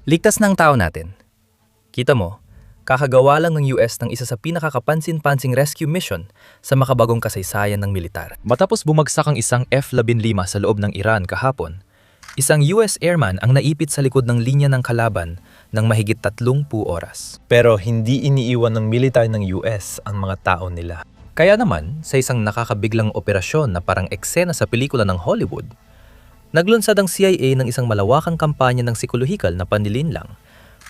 Ligtas ng tao natin. Kita mo, kakagawa lang ng US ng isa sa pinakakapansin-pansing rescue mission sa makabagong kasaysayan ng militar. Matapos bumagsak ang isang F-15 sa loob ng Iran kahapon, isang US airman ang naipit sa likod ng linya ng kalaban ng mahigit 30 oras. Pero hindi iniiwan ng militar ng US ang mga tao nila. Kaya naman, sa isang nakakabiglang operasyon na parang eksena sa pelikula ng Hollywood, naglunsad ang CIA ng isang malawakang kampanya ng psikolohikal na panlilinlang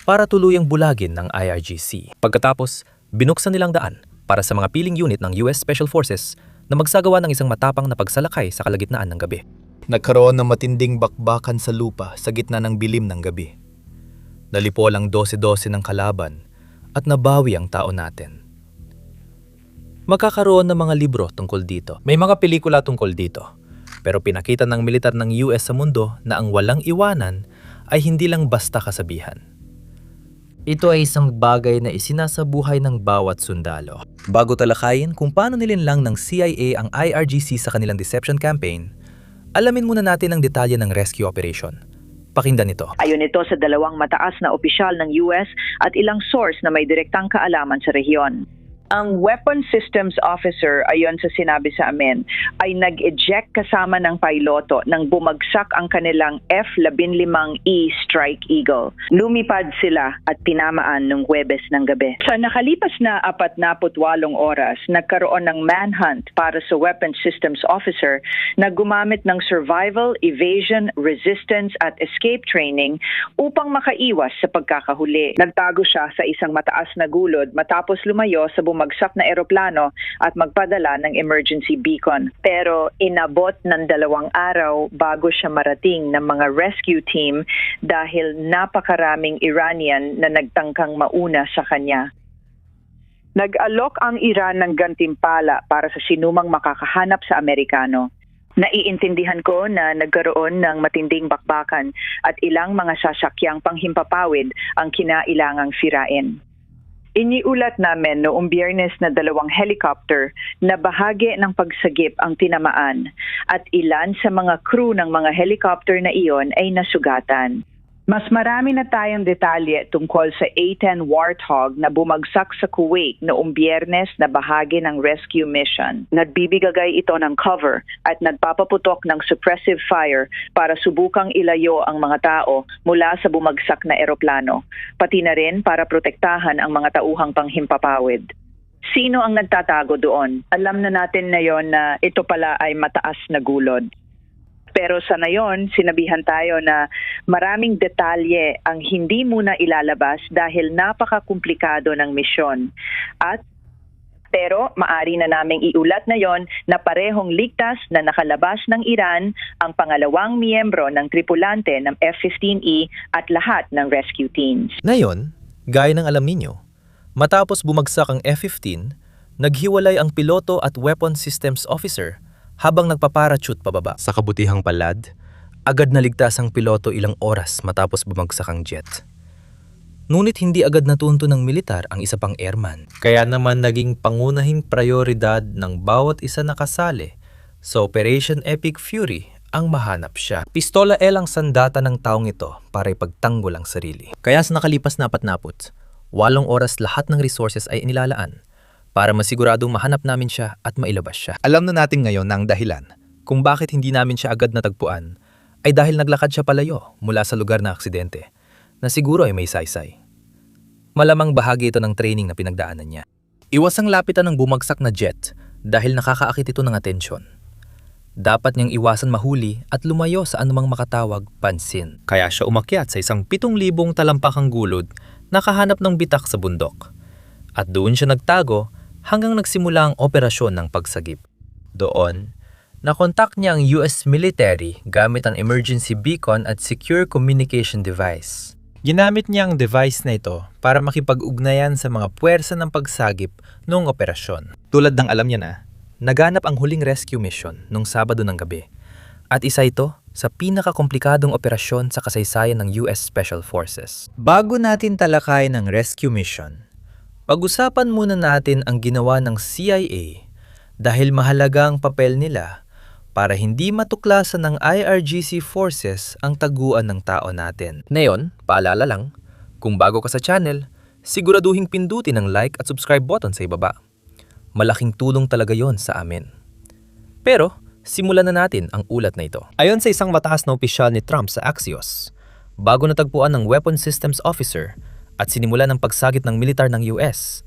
para tuluyang bulagin ng IRGC. Pagkatapos, binuksan nilang daan para sa mga piling unit ng US Special Forces na magsagawa ng isang matapang na pagsalakay sa kalagitnaan ng gabi. Nagkaroon ng matinding bakbakan sa lupa sa gitna ng bilim ng gabi. Nalipol ang 12-12 ng kalaban at nabawi ang tao natin. Magkakaroon ng mga libro tungkol dito. May mga pelikula tungkol dito. Pero pinakita ng militar ng US sa mundo na ang walang iwanan ay hindi lang basta kasabihan. Ito ay isang bagay na isinasabuhay ng bawat sundalo. Bago talakayin kung paano nilinlang ng CIA ang IRGC sa kanilang deception campaign, alamin muna natin ang detalye ng rescue operation. Pakinggan ito. Ayon ito sa dalawang mataas na opisyal ng US at ilang source na may direktang kaalaman sa rehiyon. Ang Weapon Systems Officer, ayon sa sinabi sa amin, ay nag-eject kasama ng piloto nang bumagsak ang kanilang F-15E Strike Eagle. Lumipad sila at tinamaan nung Huwebes ng gabi. Sa nakalipas na 48 oras, nagkaroon ng manhunt para sa Weapon Systems Officer na gumamit ng survival, evasion, resistance at escape training upang makaiwas sa pagkakahuli. Nagtago siya sa isang mataas na gulod matapos lumayo sa bumagsak na eroplano at magpadala ng emergency beacon. Pero inabot ng 2 araw bago siya marating ng mga rescue team dahil napakaraming Iranian na nagtangkang mauna sa kanya. Nag-alok ang Iran ng gantimpala para sa sinumang makakahanap sa Amerikano. Naiintindihan ko na nagkaroon ng matinding bakbakan at ilang mga sasakyang panghimpapawid ang kinailangang sirain. Iniulat namin noong Biyernes na 2 helicopter na bahagi ng pagsagip ang tinamaan at ilan sa mga crew ng mga helicopter na iyon ay nasugatan. Mas marami na tayong detalye tungkol sa A-10 Warthog na bumagsak sa Kuwait noong Biyernes na bahagi ng rescue mission. Nagbibigay ito ng cover at nagpapaputok ng suppressive fire para subukang ilayo ang mga tao mula sa bumagsak na eroplano, pati na rin para protektahan ang mga tauhang panghimpapawid. Sino ang nagtatago doon? Alam na natin na yon na ito pala ay mataas na gulod. Pero sa ngayon, sinabihan tayo na maraming detalye ang hindi muna ilalabas dahil napakakumplikado ng misyon. Pero maari na naming iulat na yon na parehong ligtas na nakalabas ng Iran ang pangalawang miyembro ng tripulante ng F-15E at lahat ng rescue teams. Ngayon, gaya ng alam ninyo, matapos bumagsak ang F-15, naghiwalay ang piloto at weapon systems officer habang nagpaparachute pababa. Sa kabutihang palad, agad naligtas ang piloto ilang oras matapos bumagsak ang jet. Ngunit hindi agad natunto ng militar ang isa pang airman. Kaya naman naging pangunahing prioridad ng bawat isa na kasali sa Operation Epic Fury ang mahanap siya. Pistola L ang sandata ng taong ito para ipagtanggol ang sarili. Kaya sa nakalipas na 48 oras lahat ng resources ay inilalaan para masiguradong mahanap namin siya at mailabas siya. Alam na natin ngayon na ang dahilan kung bakit hindi namin siya agad natagpuan ay dahil naglakad siya palayo mula sa lugar ng aksidente na siguro ay may saysay. Malamang bahagi ito ng training na pinagdaanan niya. Iwasang lapitan ng bumagsak na jet dahil nakakaakit ito ng atensyon. Dapat niyang iwasan mahuli at lumayo sa anumang makatawag pansin. Kaya siya umakyat sa isang 7,000 talampakang gulod na kahanap ng bitak sa bundok. At doon siya nagtago hanggang nagsimula ang operasyon ng pagsagip. Doon, nakontak niya ang US military gamit ang emergency beacon at secure communication device. Ginamit niya ang device na ito para makipag-ugnayan sa mga puwersa ng pagsagip noong operasyon. Tulad ng alam niya na, naganap ang huling rescue mission noong Sabado ng gabi. At isa ito sa pinakakomplikadong operasyon sa kasaysayan ng US Special Forces. Bago natin talakayin ang rescue mission, pag-usapan muna natin ang ginawa ng CIA dahil mahalaga ang papel nila para hindi matuklasan ng IRGC forces ang taguan ng tao natin. Ngayon, paalala lang, kung bago ka sa channel, siguraduhing pindutin ang like at subscribe button sa ibaba. Malaking tulong talaga yon sa amin. Pero, simulan na natin ang ulat na ito. Ayon sa isang mataas na opisyal ni Trump sa Axios, bago natagpuan ng Weapon Systems Officer at sinimulan ng pagsagit ng militar ng US,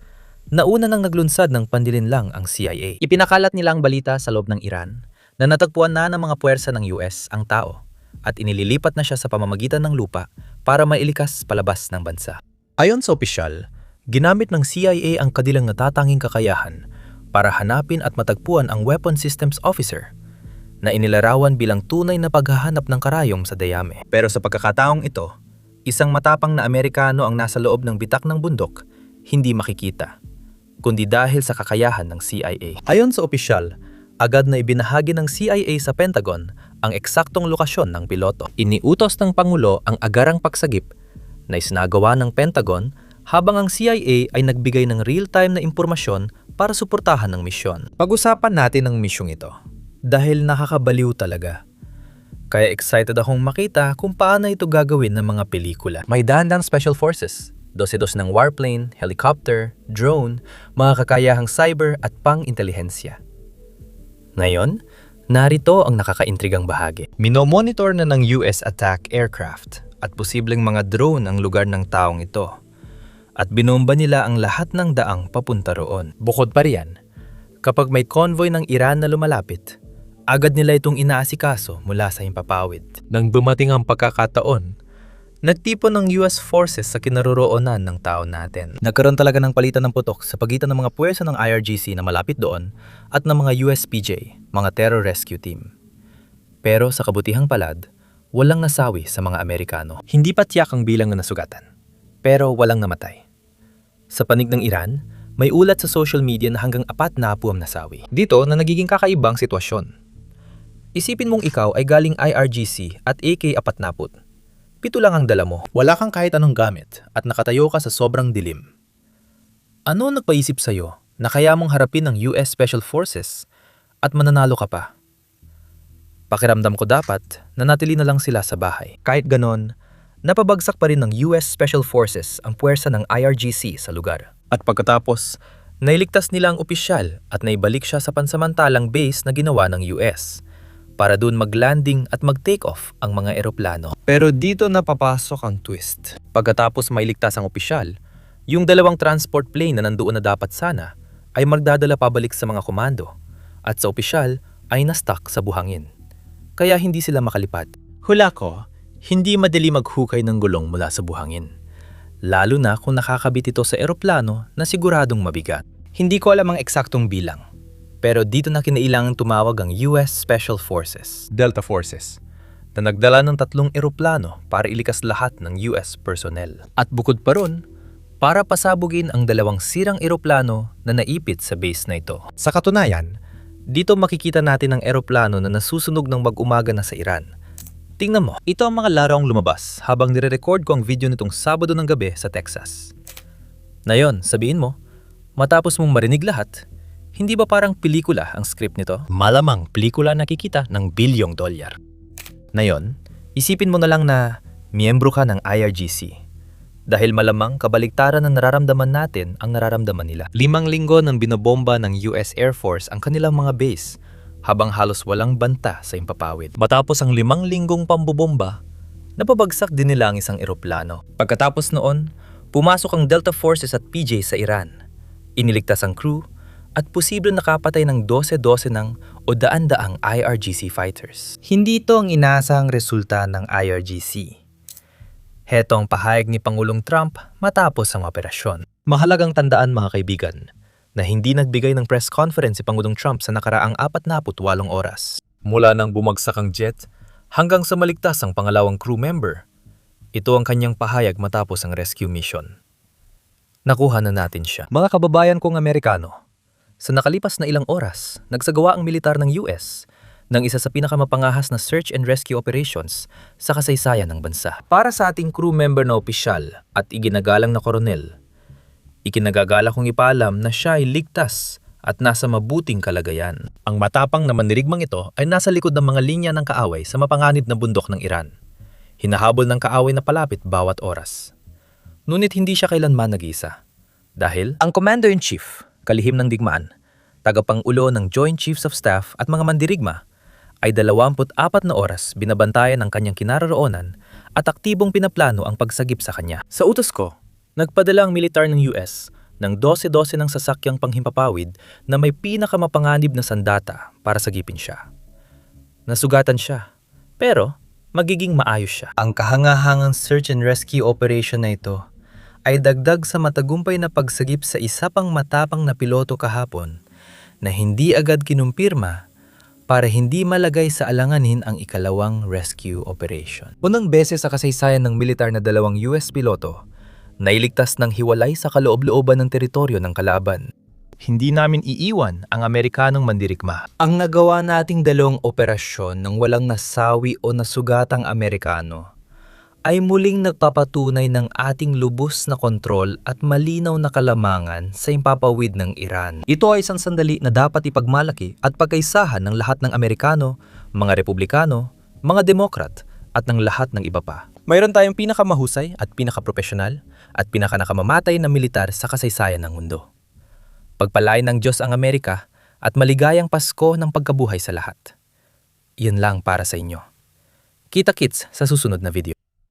nauna nang naglunsad ng pandilinlang ang CIA. Ipinakalat nila ang balita sa loob ng Iran na natagpuan na ng mga puwersa ng US ang tao at inililipat na siya sa pamamagitan ng lupa para mailikas palabas ng bansa. Ayon sa opisyal, ginamit ng CIA ang kanilang natatanging kakayahan para hanapin at matagpuan ang Weapon Systems Officer na inilarawan bilang tunay na paghahanap ng karayom sa dayame. Pero sa pagkakataong ito, isang matapang na Amerikano ang nasa loob ng bitak ng bundok, hindi makikita, kundi dahil sa kakayahan ng CIA. Ayon sa opisyal, agad na ibinahagi ng CIA sa Pentagon ang eksaktong lokasyon ng piloto. Iniutos ng Pangulo ang agarang pagsagip na isinagawa ng Pentagon habang ang CIA ay nagbigay ng real-time na impormasyon para suportahan ng misyon. Pag-usapan natin ang misyong ito dahil nakakabaliw talaga. Kaya excited akong makita kung paano ito gagawin ng mga pelikula. May dahan-dahang special forces, dose-dos ng warplane, helicopter, drone, mga kakayahang cyber at pang-intelihensya. Ngayon, narito ang nakakaintrigang bahagi. Minomonitor na ng US attack aircraft at posibleng mga drone ang lugar ng taong ito. At binomba nila ang lahat ng daang papunta roon. Bukod pa riyan, kapag may convoy ng Iran na lumalapit, agad nila itong inaasikaso mula sa himpapawid. Nang dumating ang pagkakataon, nagtipon ng US forces sa kinaroroonan ng tao natin. Nagkaroon talaga ng palitan ng putok sa pagitan ng mga puwersa ng IRGC na malapit doon at ng mga USPJ, mga Terror Rescue Team. Pero sa kabutihang palad, walang nasawi sa mga Amerikano. Hindi pa tiyak ang bilang na nasugatan, pero walang namatay. Sa panig ng Iran, may ulat sa social media na hanggang 4 na ang nasawi. Dito na nagiging kakaibang sitwasyon. Isipin mong ikaw ay galing IRGC at AK-47. 7 lang ang dala mo. Wala kang kahit anong gamit at nakatayo ka sa sobrang dilim. Ano nagpaisip sa'yo na kaya mong harapin ng US Special Forces at mananalo ka pa? Pakiramdam ko dapat nanatili na lang sila sa bahay. Kahit ganon, napabagsak pa rin ng US Special Forces ang puwersa ng IRGC sa lugar. At pagkatapos, nailigtas nila ang opisyal at naibalik siya sa pansamantalang base na ginawa ng US para doon mag-landing at mag-take off ang mga eroplano. Pero dito napapasok ang twist. Pagkatapos mailigtas ang opisyal, yung 2 transport plane na nandoon na dapat sana ay magdadala pabalik sa mga komando at sa opisyal ay na-stuck sa buhangin. Kaya hindi sila makalipad. Hula ko, hindi madali maghukay ng gulong mula sa buhangin. Lalo na kung nakakabit ito sa eroplano na siguradong mabigat. Hindi ko alam ang eksaktong bilang. Pero dito na kinailangang tumawag ang US Special Forces, Delta Forces, na nagdala ng 3 eroplano para ilikas lahat ng US personnel. At bukod pa ron, para pasabugin ang 2 sirang eroplano na naipit sa base na ito. Sa katunayan, dito makikita natin ang eroplano na nasusunog ng mag-umaga na sa Iran. Tingnan mo, ito ang mga larong lumabas habang nire-record ko ang video nitong Sabado ng gabi sa Texas. Ngayon, sabihin mo, matapos mong marinig lahat, hindi ba parang pelikula ang script nito? Malamang pelikula nakikita ng $1 billion. Ngayon, isipin mo na lang na miyembro ka ng IRGC. Dahil malamang kabaliktaran ng nararamdaman natin ang nararamdaman nila. 5 linggo nang binobomba ng US Air Force ang kanilang mga base habang halos walang banta sa himpapawid. Matapos ang 5 linggong pambobomba, napabagsak din nila ang isang eroplano. Pagkatapos noon, pumasok ang Delta Forces at PJ sa Iran. Iniligtas ang crew at posibleng nakapatay ng 12 ng o daan-daang IRGC fighters. Hindi ito ang inaasahang resulta ng IRGC. Heto ang pahayag ni Pangulong Trump matapos ang operasyon. Mahalagang tandaan mga kaibigan na hindi nagbigay ng press conference si Pangulong Trump sa nakaraang 48 oras. Mula nang bumagsak ang jet hanggang sa maligtas ang pangalawang crew member, ito ang kanyang pahayag matapos ang rescue mission. Nakuha na natin siya. Mga kababayan kong Amerikano, sa nakalipas na ilang oras, nagsagawa ang militar ng US ng isa sa pinakamapangahas na search and rescue operations sa kasaysayan ng bansa. Para sa ating crew member na opisyal at iginagalang na koronel, ikinagagala kong ipaalam na siya ay ligtas at nasa mabuting kalagayan. Ang matapang na mandirigmang ito ay nasa likod ng mga linya ng kaaway sa mapanganib na bundok ng Iran. Hinahabol ng kaaway na palapit bawat oras. Ngunit hindi siya kailanman nag-iisa. Dahil ang Commander-in-Chief, kalihim ng digmaan, tagapangulo ng Joint Chiefs of Staff at mga mandirigma, ay 24 na oras binabantayan ang kanyang kinaroroonan at aktibong pinaplano ang pagsagip sa kanya. Sa utos ko, nagpadala ang militar ng US ng 12-12 ng sasakyang panghimpapawid na may pinakamapanganib na sandata para sagipin siya. Nasugatan siya, pero magiging maayos siya. Ang kahangahangang search and rescue operation na ito ay dagdag sa matagumpay na pagsagip sa isa pang matapang na piloto kahapon na hindi agad kinumpirma para hindi malagay sa alanganin ang ikalawang rescue operation. Unang beses sa kasaysayan ng militar na 2 US piloto, nailigtas ng hiwalay sa kaloob-looban ng teritoryo ng kalaban. Hindi namin iiwan ang Amerikanong mandirigma. Ang nagawa nating 2 operasyon ng walang nasawi o nasugatang Amerikano ay muling nagpapatunay ng ating lubos na kontrol at malinaw na kalamangan sa impapawid ng Iran. Ito ay isang sandali na dapat ipagmalaki at pagkaisahan ng lahat ng Amerikano, mga Republikano, mga Demokrat at ng lahat ng iba pa. Mayroon tayong pinakamahusay at pinakaprofesional at pinakanakamamatay na militar sa kasaysayan ng mundo. Pagpalain ng Diyos ang Amerika at maligayang Pasko ng pagkabuhay sa lahat. Iyon lang para sa inyo. Kita-kits sa susunod na video.